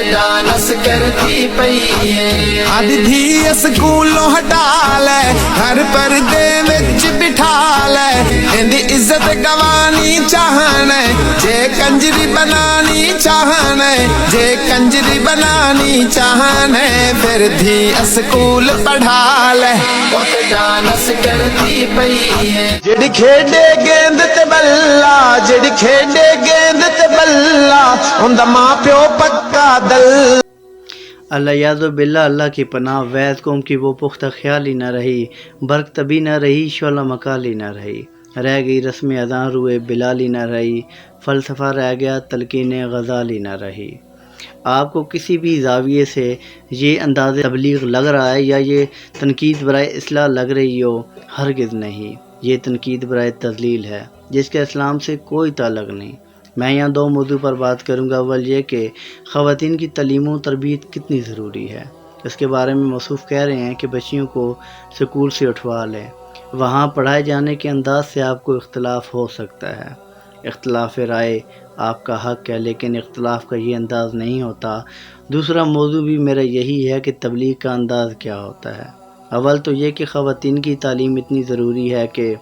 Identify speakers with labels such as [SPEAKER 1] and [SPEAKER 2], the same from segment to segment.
[SPEAKER 1] Dance करती पई है
[SPEAKER 2] आदि धी स्कूलों हटा ले घर पर्दे विच बिठा ले इंदी इज्जत गवानी चाहने जे कंजरी बनानी चाहने जे कंजरी बनानी चाहने फिर धी स्कूल पढ़ा ले
[SPEAKER 1] डांस करती पई है
[SPEAKER 2] जिहड़ी खेडे गेंद ते बल्ला जिहड़ी खेडे गेंद ते बल्ला उंदा मां प्यो पक्का दल।
[SPEAKER 3] अल्लाह याज़ो बिल्ला, अल्लाह की पनाह। वैद कौम की वो पुख्ता ख्याल ही न रही, बर्क तभी न रही, शोला मकाली न रही। रह गई रस्म अज़ां रुए बिलाली न रही, फ़लसफ़ा रह गया तलकीन गज़ाली न रही। आपको किसी भी ज़ाविये से ये अंदाज़ तबलीग लग रहा है या ये तनकीद बराए इस्लाह लग रही हो, हरगिज़ नहीं। ये तनकीद बराए तज़लील है जिसका इस्लाम से कोई ताल्लुक़ नहीं। मैं यहाँ दो मौजू पर बात करूँगा। अव्वल ये कि ख़वातीन की तालीम व तरबियत कितनी ज़रूरी है। इसके बारे में मौसूफ़ कह रहे हैं कि बच्चियों को स्कूल से उठवा लें, वहाँ पढ़ाए जाने के अंदाज़ से आपको इख्तलाफ हो सकता है। इख्तलाफ राय आपका हक़ है, लेकिन इख्तलाफ का ये अंदाज़ नहीं होता। दूसरा मौजू भी मेरा यही है कि तबलीग का अंदाज़ क्या होता है। अव्वल तो ये कि ख़वातीन की तालीम इतनी ज़रूरी है कि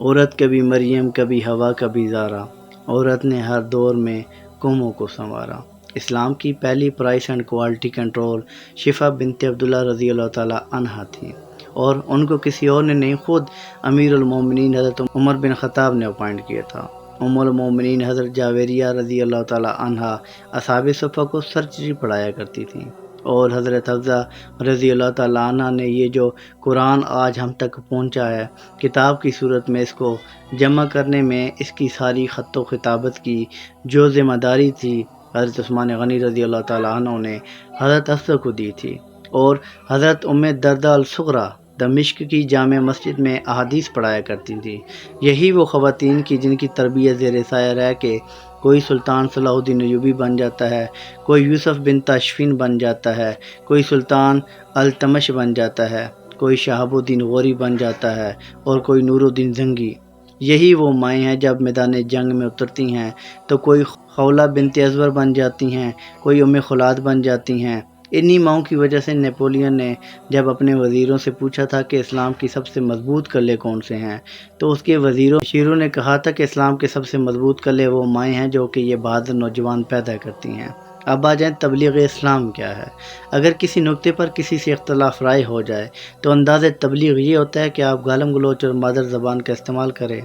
[SPEAKER 3] औरत कभी मरियम, कभी हवा, कभी ज़ारा, औरत ने हर दौर में कौमों को संवारा। इस्लाम की पहली प्राइस एंड क्वालिटी कंट्रोल शिफा बिनते अब्दुल्ला रज़ी अल्लाह ताला अन्हा थी, और उनको किसी और ने नहीं, खुद अमीरुल मोमिनीन हज़रत उमर बिन ख़त्ताब ने अपॉइंट किया था। उम्मुल मोमिनीन हज़रत जावेरिया रज़ी अल्लाह ताला अन्हा असहाबे सुफ़्फ़ा को सर्जरी पढ़ाया करती थी, और हज़रत हफ्सा रज़ी अल्लाह ताला अन्हा ने ये जो कुरान आज हम तक पहुंचा है किताब की सूरत में, इसको जमा करने में इसकी सारी ख़त्तो खिताबत की जो ज़िम्मेदारी थी हज़रत उस्मान गनी रज़ी अल्लाह ताला अन्हु ने हज़रत हफ्सा को दी थी। और हज़रत उम्मे दर्दा अल-सुग़रा दमिश्क की जामे मस्जिद में अहादीस पढ़ाया करती थी। यही वो ख़वातीन की जिनकी तरबियत ज़ेर साया रह के कोई सुल्तान सलाहुद्दीन अय्यूबी बन जाता है, कोई यूसुफ़ बिन ताशफीन बन जाता है, कोई सुल्तान अल्तमश बन जाता है, कोई शहाबुद्दीन गौरी बन जाता है, और कोई नूरुद्दीन जंगी। यही वो माएँ हैं जब मैदान जंग में उतरती हैं तो कोई खौला बिनते अज़वर बन जाती हैं, कोई उम्मे खुलाद बन जाती हैं। इन्हीं माओं की वजह से नेपोलियन ने जब अपने वज़ीरों से पूछा था कि इस्लाम की सबसे मजबूत कले कौन से हैं, तो उसके वज़ीरों ने कहा था कि इस्लाम के सबसे मजबूत कले वो माएँ हैं जो कि ये बहादुर नौजवान पैदा करती हैं। अब आ जाए तबलीग इस्लाम क्या है। अगर किसी नुक्ते पर किसी से इख्तलाफ राय हो जाए तो अंदाज़ तबलीग ये होता है कि आप गालम गलोच और मादर ज़बान का इस्तेमाल करें।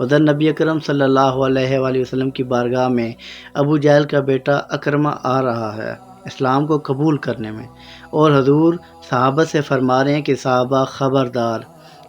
[SPEAKER 3] उधर नबी अकरम सल्लल्लाहु अलैहि वसल्लम की बारगाह में अबू जहल का बेटा अकरमा आ रहा है इस्लाम को कबूल करने में, और हजूर सहाबा से फरमा रहे हैं कि सहाबा खबरदार,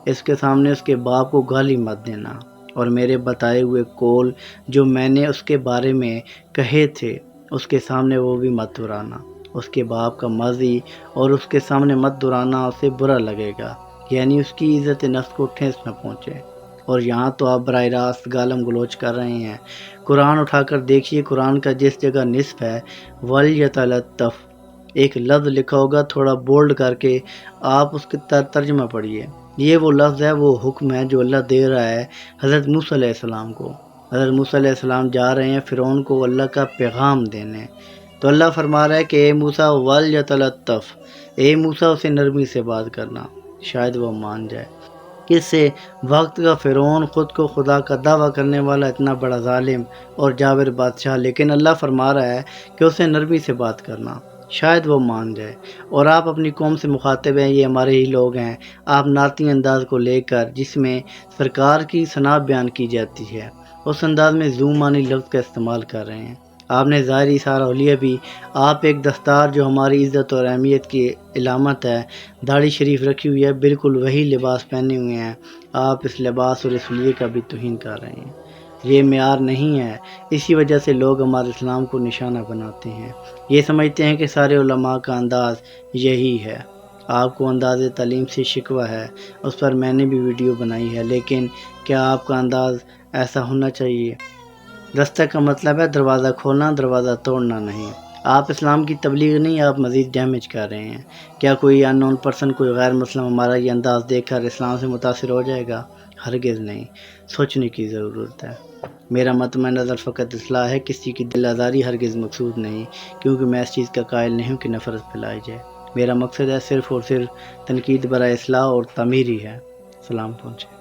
[SPEAKER 3] इसके सामने उसके बाप को गाली मत देना, और मेरे बताए हुए कौल जो मैंने उसके बारे में कहे थे उसके सामने वो भी मत दोहराना। उसके बाप का माजी और उसके सामने मत दोहराना, उसे बुरा लगेगा, यानी उसकी इज़्ज़त नफ्स को ठेस न पहुँचे। और यहाँ तो आप बराह रास्त गालम गलोच कर रहे हैं। कुरान उठाकर देखिए, कुरान का जिस जगह निस्फ़ है वल यतलत्तफ़ एक लफ्ज़ लिखा होगा थोड़ा बोल्ड करके, आप उसके तर्जमा पढ़िए। ये वो लफ्ज़ है, वो हुक्म है जो अल्लाह दे रहा है हज़रत मूसा अलैहिस्सलाम को। हज़रत मूसा अलैहिस्सलाम जा रहे हैं फ़िरौन को अल्लाह का पैगाम देने, तो अल्लाह फरमा रहा है कि ए मूसा वल यतलत्तफ़, ए मूसा उसे नरमी से बात करना, शायद वो मान जाए। इससे वक्त का फ़िरौन ख़ुद को खुदा का दावा करने वाला इतना बड़ा ज़ालिम और जाबिर बादशाह, लेकिन अल्लाह फरमा रहा है कि उसे नरमी से बात करना, शायद वो मान जाए। और आप अपनी कौम से मुखातिब हैं, ये हमारे ही लोग हैं। आप नाती अंदाज़ को लेकर जिसमें सरकार की सना बयान की जाती है उस अंदाज़ में ज़ूमानी लफ्ज़ का इस्तेमाल कर रहे हैं। आपने ज़ाहिरी इशारा लिया भी, आप एक दस्तार जो हमारी इज़्ज़त और अहमियत की इलामत है, दाढ़ी शरीफ रखी हुई है, बिल्कुल वही लिबास पहने हुए हैं। आप इस लिबास और इस लिए का भी तौहीन कर रहे हैं। ये मेयार नहीं है, इसी वजह से लोग हमारे इस्लाम को निशाना बनाते हैं। ये समझते हैं कि सारे उलमा का अंदाज़ यही है। आपको अंदाज़ तालीम से शिकवा है, उस पर मैंने भी वीडियो बनाई है, लेकिन क्या आपका अंदाज़ ऐसा होना चाहिए? दस्तक का मतलब है दरवाज़ा खोलना, दरवाज़ा तोड़ना नहीं। آپ اسلام کی تبلیغ نہیں، آپ مزید ڈیمیج کر رہے ہیں۔ کیا کوئی ان نون پرسن، کوئی غیر مسلم ہمارا یہ انداز دیکھ کر اسلام سے متاثر ہو جائے گا؟ ہرگز نہیں، سوچنے کی ضرورت ہے۔ میرا مطمئن نظر فقط اصلاح ہے، کسی کی دل آزاری ہرگز مقصود نہیں، کیونکہ میں اس چیز کا قائل نہیں ہوں کہ نفرت پھیلائی جائے۔ میرا مقصد ہے صرف اور صرف تنقید برائے اصلاح اور تعمیر ہی ہے۔ سلام پہنچے۔